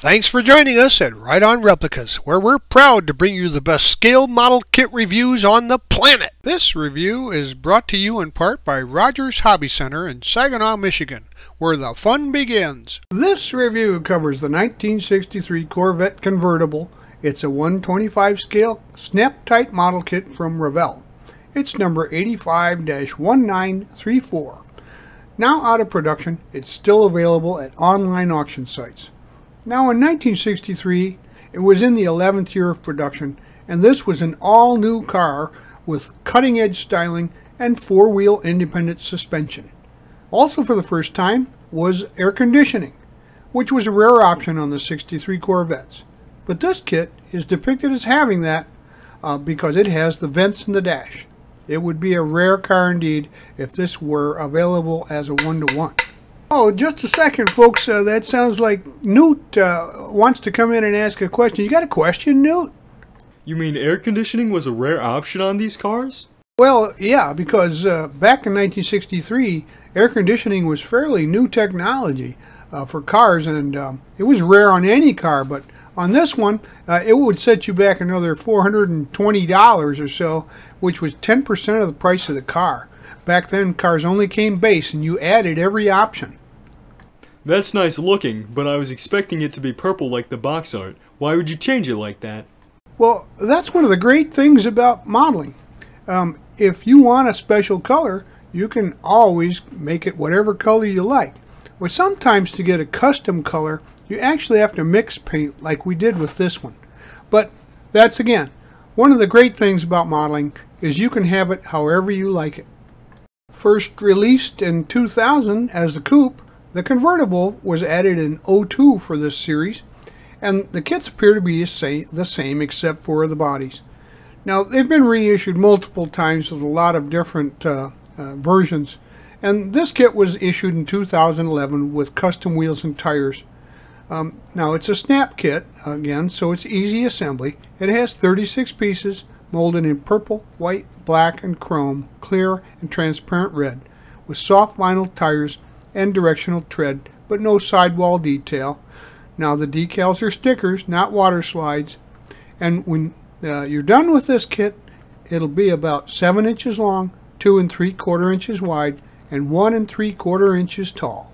Thanks for joining us at Right On Replicas, where we're proud to bring you the best scale model kit reviews on the planet. This review is brought to you in part by Rogers Hobby Center in Saginaw, Michigan, where the fun begins. This review covers the 1963 Corvette Convertible. It's a 125 scale snap-tight model kit from Revell. It's number 85-1934. Now out of production, it's still available at online auction sites. Now in 1963, it was in the 11th year of production, and this was an all-new car with cutting-edge styling and four-wheel independent suspension. Also for the first time was air conditioning, which was a rare option on the 63 Corvettes. But this kit is depicted as having that because it has the vents in the dash. It would be a rare car indeed if this were available as a one-to-one. Oh, just a second, folks. That sounds like Newt wants to come in and ask a question. You got a question, Newt? You mean air conditioning was a rare option on these cars? Well, yeah, because back in 1963, air conditioning was fairly new technology for cars, and it was rare on any car, but on this one, it would set you back another $420 or so, which was 10% of the price of the car. Back then, cars only came base, and you added every option. That's nice looking, but I was expecting it to be purple like the box art. Why would you change it like that? Well, that's one of the great things about modeling. If you want a special color, you can always make it whatever color you like. Well, sometimes to get a custom color, you actually have to mix paint like we did with this one. But that's, again, one of the great things about modeling is you can have it however you like it. First released in 2000 as the coupe, the convertible was added in '02 for this series, and the kits appear to be the same except for the bodies. Now, they've been reissued multiple times with a lot of different versions, and this kit was issued in 2011 with custom wheels and tires. Now, it's a snap kit, again, so it's easy assembly. It has 36 pieces molded in purple, white, black, and chrome, clear and transparent red, with soft vinyl tires and directional tread, but no sidewall detail. Now, the decals are stickers, not water slides, and when you're done with this kit, it'll be about 7 inches long, 2 3/4 inches wide, and 1 3/4 inches tall.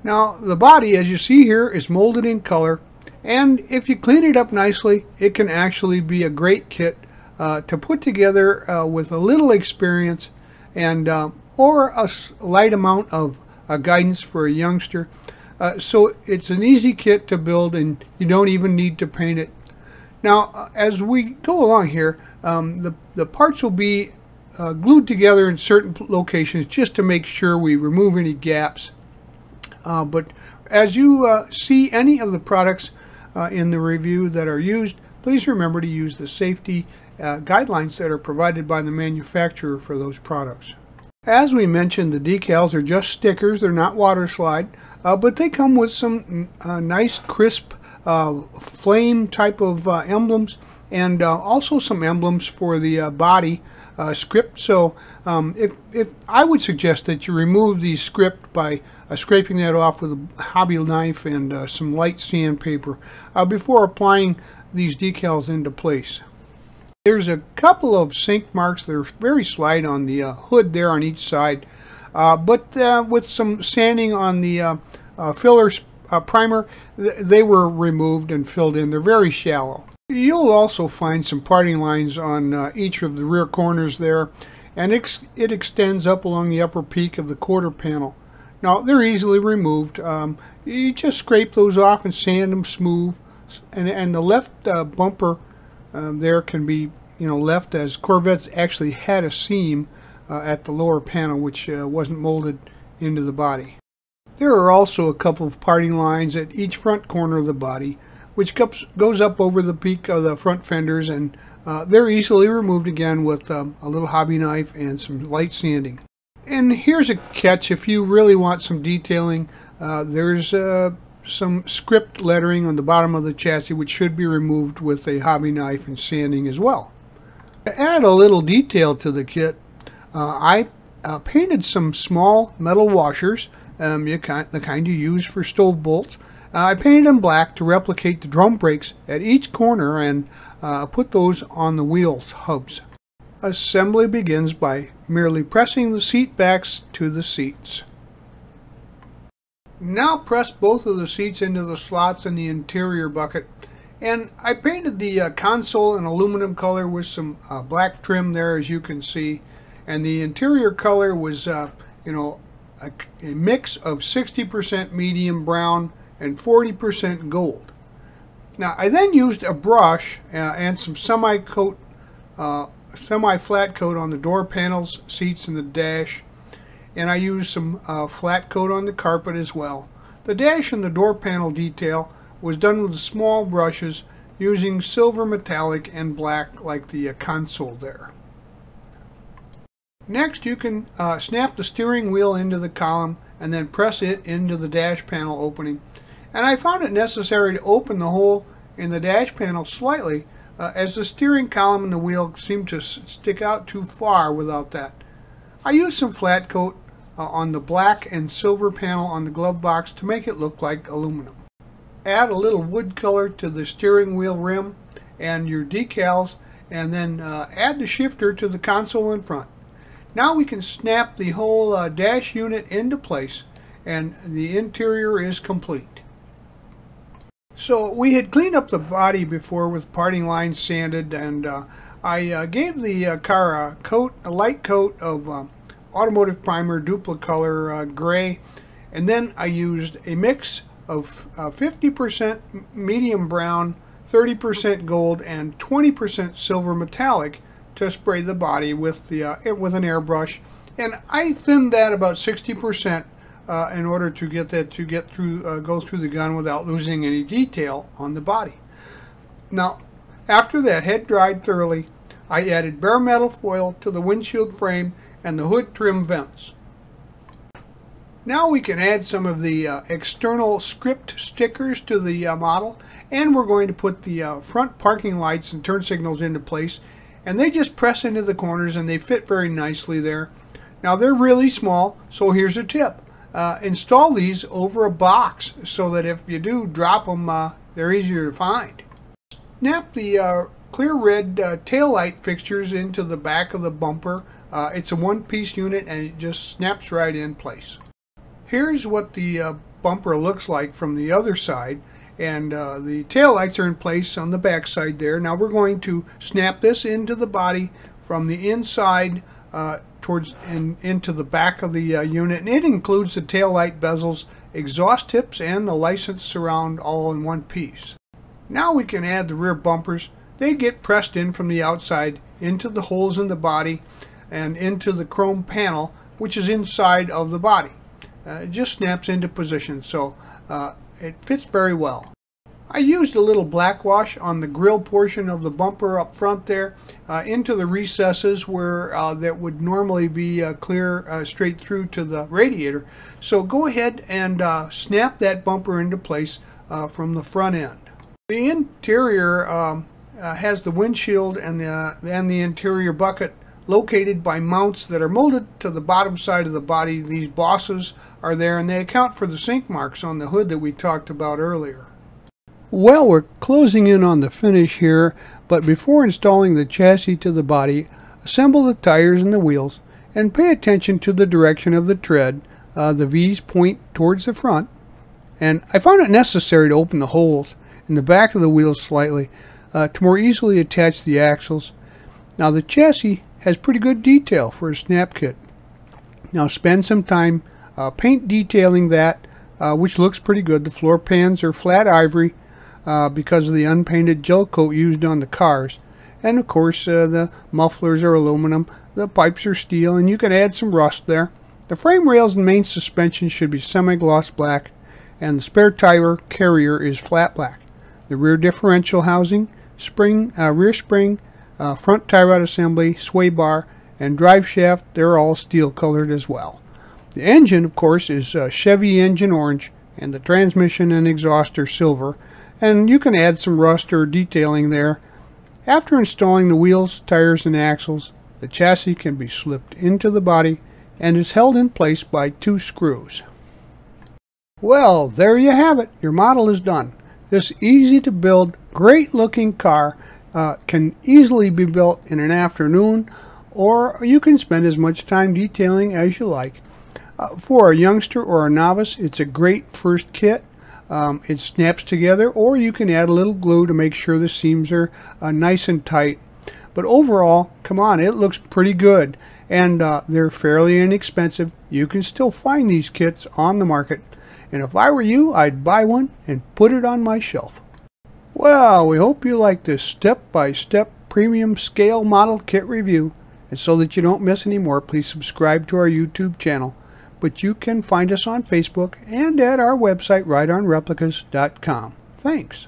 Now, the body, as you see here, is molded in color, and if you clean it up nicely, it can actually be a great kit to put together with a little experience and or a light amount of guidance for a youngster. So it's an easy kit to build, and you don't even need to paint it. Now, as we go along here, the parts will be glued together in certain locations just to make sure we remove any gaps. But as you see any of the products in the review that are used, please remember to use the safety guidelines that are provided by the manufacturer for those products. As we mentioned, the decals are just stickers. They're not water slide, but they come with some nice crisp flame type of emblems, and also some emblems for the body script. So if I would suggest that you remove the script by scraping that off with a hobby knife and some light sandpaper before applying these decals into place. There's a couple of sink marks that are very slight on the hood there on each side, but with some sanding on the filler primer, they were removed and filled in. They're very shallow. You'll also find some parting lines on each of the rear corners there, and it extends up along the upper peak of the quarter panel. Now, they're easily removed. You just scrape those off and sand them smooth, and the left bumper there can be left, as Corvettes actually had a seam at the lower panel which wasn't molded into the body. There are also a couple of parting lines at each front corner of the body, which goes up over the peak of the front fenders, and they're easily removed again with a little hobby knife and some light sanding. And here's a catch: if you really want some detailing, there's some script lettering on the bottom of the chassis, which should be removed with a hobby knife and sanding as well. To add a little detail to the kit, I painted some small metal washers, the kind you use for stove bolts, I painted them black to replicate the drum brakes at each corner and put those on the wheels hubs. Assembly begins by merely pressing the seat backs to the seats. Now press both of the seats into the slots in the interior bucket, and I painted the console in aluminum color with some black trim there, as you can see, and the interior color was a mix of 60% medium brown and 40% gold. Now I then used a brush and some semi-flat coat on the door panels, seats, and the dash. And I used some flat coat on the carpet as well. The dash and the door panel detail was done with small brushes using silver metallic and black like the console there. Next you can snap the steering wheel into the column and then press it into the dash panel opening. And I found it necessary to open the hole in the dash panel slightly as the steering column and the wheel seemed to stick out too far without that. I used some flat coat on the black and silver panel on the glove box to make it look like aluminum. Add a little wood color to the steering wheel rim and your decals, and then add the shifter to the console in front. Now we can snap the whole dash unit into place, and the interior is complete. So we had cleaned up the body before with parting lines sanded, and I gave the car a light coat of automotive primer, Duplicolor gray, and then I used a mix of 50% medium brown, 30% gold, and 20% silver metallic to spray the body with an airbrush, and I thinned that about 60% in order to get that to go through the gun without losing any detail on the body. Now, after that had dried thoroughly, I added bare metal foil to the windshield frame and the hood trim vents. Now we can add some of the external script stickers to the model, and we're going to put the front parking lights and turn signals into place, and they just press into the corners and they fit very nicely there. Now they're really small, so here's a tip. Install these over a box so that if you do drop them, they're easier to find. Snap the clear red tail light fixtures into the back of the bumper. It's a one-piece unit and it just snaps right in place. Here's what the bumper looks like from the other side, and the tail lights are in place on the back side there. Now we're going to snap this into the body from the inside into the back of the unit, and it includes the tail light bezels, exhaust tips, and the license surround all in one piece. Now we can add the rear bumpers. They get pressed in from the outside into the holes in the body and into the chrome panel, which is inside of the body. It just snaps into position, so it fits very well. I used a little black wash on the grill portion of the bumper up front there into the recesses where that would normally be clear straight through to the radiator. So go ahead and snap that bumper into place from the front end. The interior has the windshield and the interior bucket located by mounts that are molded to the bottom side of the body. These bosses are there, and they account for the sink marks on the hood that we talked about earlier. Well, we're closing in on the finish here, but before installing the chassis to the body, assemble the tires and the wheels, and pay attention to the direction of the tread. The V's point towards the front, and I found it necessary to open the holes in the back of the wheels slightly to more easily attach the axles. Now the chassis has pretty good detail for a snap kit. Now spend some time paint detailing that, which looks pretty good. The floor pans are flat ivory because of the unpainted gel coat used on the cars, and of course the mufflers are aluminum, the pipes are steel, and you can add some rust there. The frame rails and main suspension should be semi-gloss black, and the spare tire carrier is flat black. The rear differential housing, rear spring, front tie rod assembly, sway bar, and drive shaft, they're all steel colored as well. The engine, of course, is Chevy engine orange, and the transmission and exhaust are silver, and you can add some rust or detailing there. After installing the wheels, tires, and axles, the chassis can be slipped into the body and is held in place by 2 screws. Well, there you have it. Your model is done. This easy to build, great looking car can easily be built in an afternoon, or you can spend as much time detailing as you like. For a youngster or a novice, it's a great first kit. It snaps together, or you can add a little glue to make sure the seams are nice and tight. But overall, come on, it looks pretty good, and they're fairly inexpensive. You can still find these kits on the market, and if I were you, I'd buy one and put it on my shelf. Well, we hope you like this step-by-step premium scale model kit review, and so that you don't miss any more, please subscribe to our YouTube channel. But you can find us on Facebook and at our website, rightonreplicas.com. Thanks.